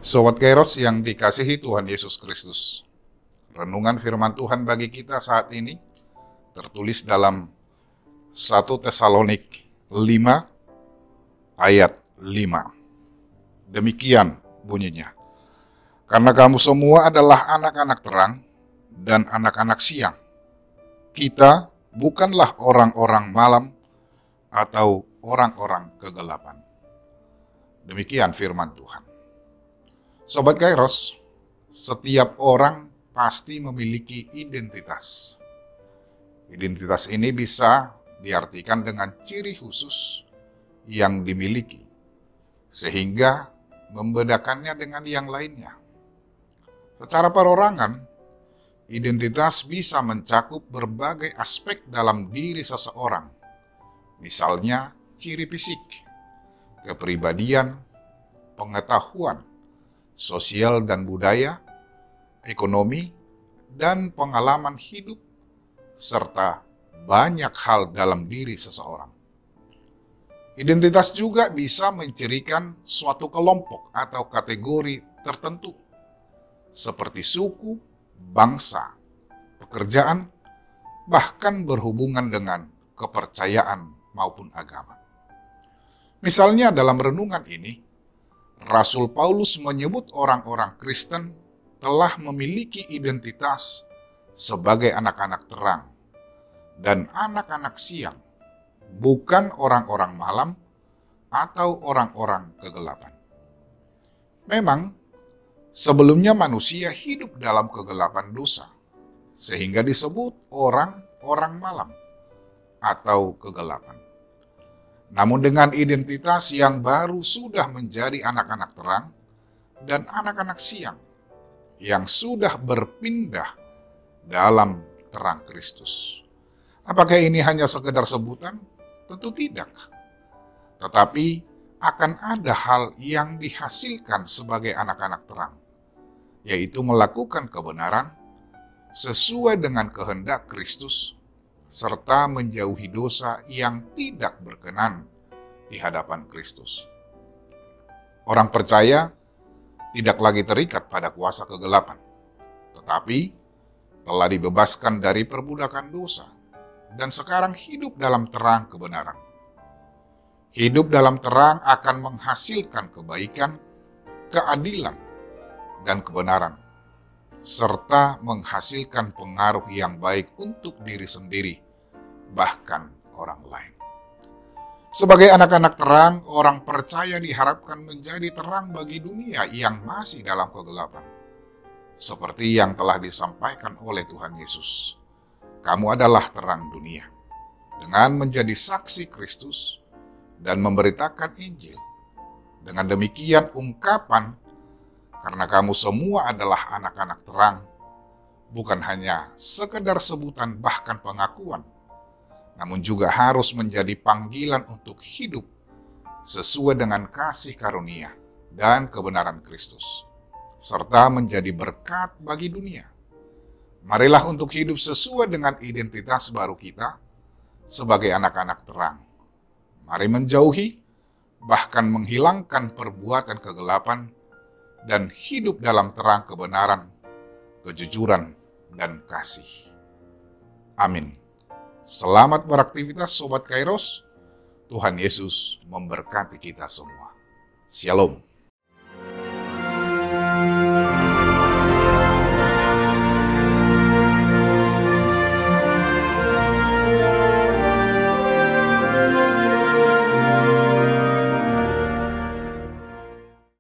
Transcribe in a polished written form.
Sobat Kairos yang dikasihi Tuhan Yesus Kristus, renungan firman Tuhan bagi kita saat ini tertulis dalam 1 Tesalonik 5 ayat 5. Demikian bunyinya. Karena kamu semua adalah anak-anak terang dan anak-anak siang. Kita bukanlah orang-orang malam atau orang-orang kegelapan. Demikian firman Tuhan. Sobat Kairos, setiap orang pasti memiliki identitas. Identitas ini bisa diartikan dengan ciri khusus yang dimiliki, sehingga membedakannya dengan yang lainnya. Secara perorangan, identitas bisa mencakup berbagai aspek dalam diri seseorang, misalnya ciri fisik, kepribadian, pengetahuan, sosial dan budaya, ekonomi, dan pengalaman hidup, serta banyak hal dalam diri seseorang. Identitas juga bisa mencirikan suatu kelompok atau kategori tertentu, seperti suku, bangsa, pekerjaan, bahkan berhubungan dengan kepercayaan maupun agama. Misalnya dalam renungan ini, Rasul Paulus menyebut orang-orang Kristen telah memiliki identitas sebagai anak-anak terang dan anak-anak siang, bukan orang-orang malam atau orang-orang kegelapan. Memang, sebelumnya manusia hidup dalam kegelapan dosa, sehingga disebut orang-orang malam atau kegelapan. Namun dengan identitas yang baru sudah menjadi anak-anak terang dan anak-anak siang yang sudah berpindah dalam terang Kristus. Apakah ini hanya sekedar sebutan? Tentu tidak. Tetapi akan ada hal yang dihasilkan sebagai anak-anak terang, yaitu melakukan kebenaran sesuai dengan kehendak Kristus, serta menjauhi dosa yang tidak berkenan di hadapan Kristus. Orang percaya tidak lagi terikat pada kuasa kegelapan, tetapi telah dibebaskan dari perbudakan dosa dan sekarang hidup dalam terang kebenaran. Hidup dalam terang akan menghasilkan kebaikan, keadilan, dan kebenaran, serta menghasilkan pengaruh yang baik untuk diri sendiri, bahkan orang lain. Sebagai anak-anak terang, orang percaya diharapkan menjadi terang bagi dunia yang masih dalam kegelapan. Seperti yang telah disampaikan oleh Tuhan Yesus, kamu adalah terang dunia. Dengan menjadi saksi Kristus dan memberitakan Injil. Dengan demikian ungkapan, karena kamu semua adalah anak-anak terang, bukan hanya sekedar sebutan bahkan pengakuan, namun juga harus menjadi panggilan untuk hidup sesuai dengan kasih karunia dan kebenaran Kristus, serta menjadi berkat bagi dunia. Marilah untuk hidup sesuai dengan identitas baru kita sebagai anak-anak terang. Mari menjauhi, bahkan menghilangkan perbuatan kegelapan, dan hidup dalam terang kebenaran, kejujuran, dan kasih. Amin. Selamat beraktivitas Sobat Kairos. Tuhan Yesus memberkati kita semua. Shalom.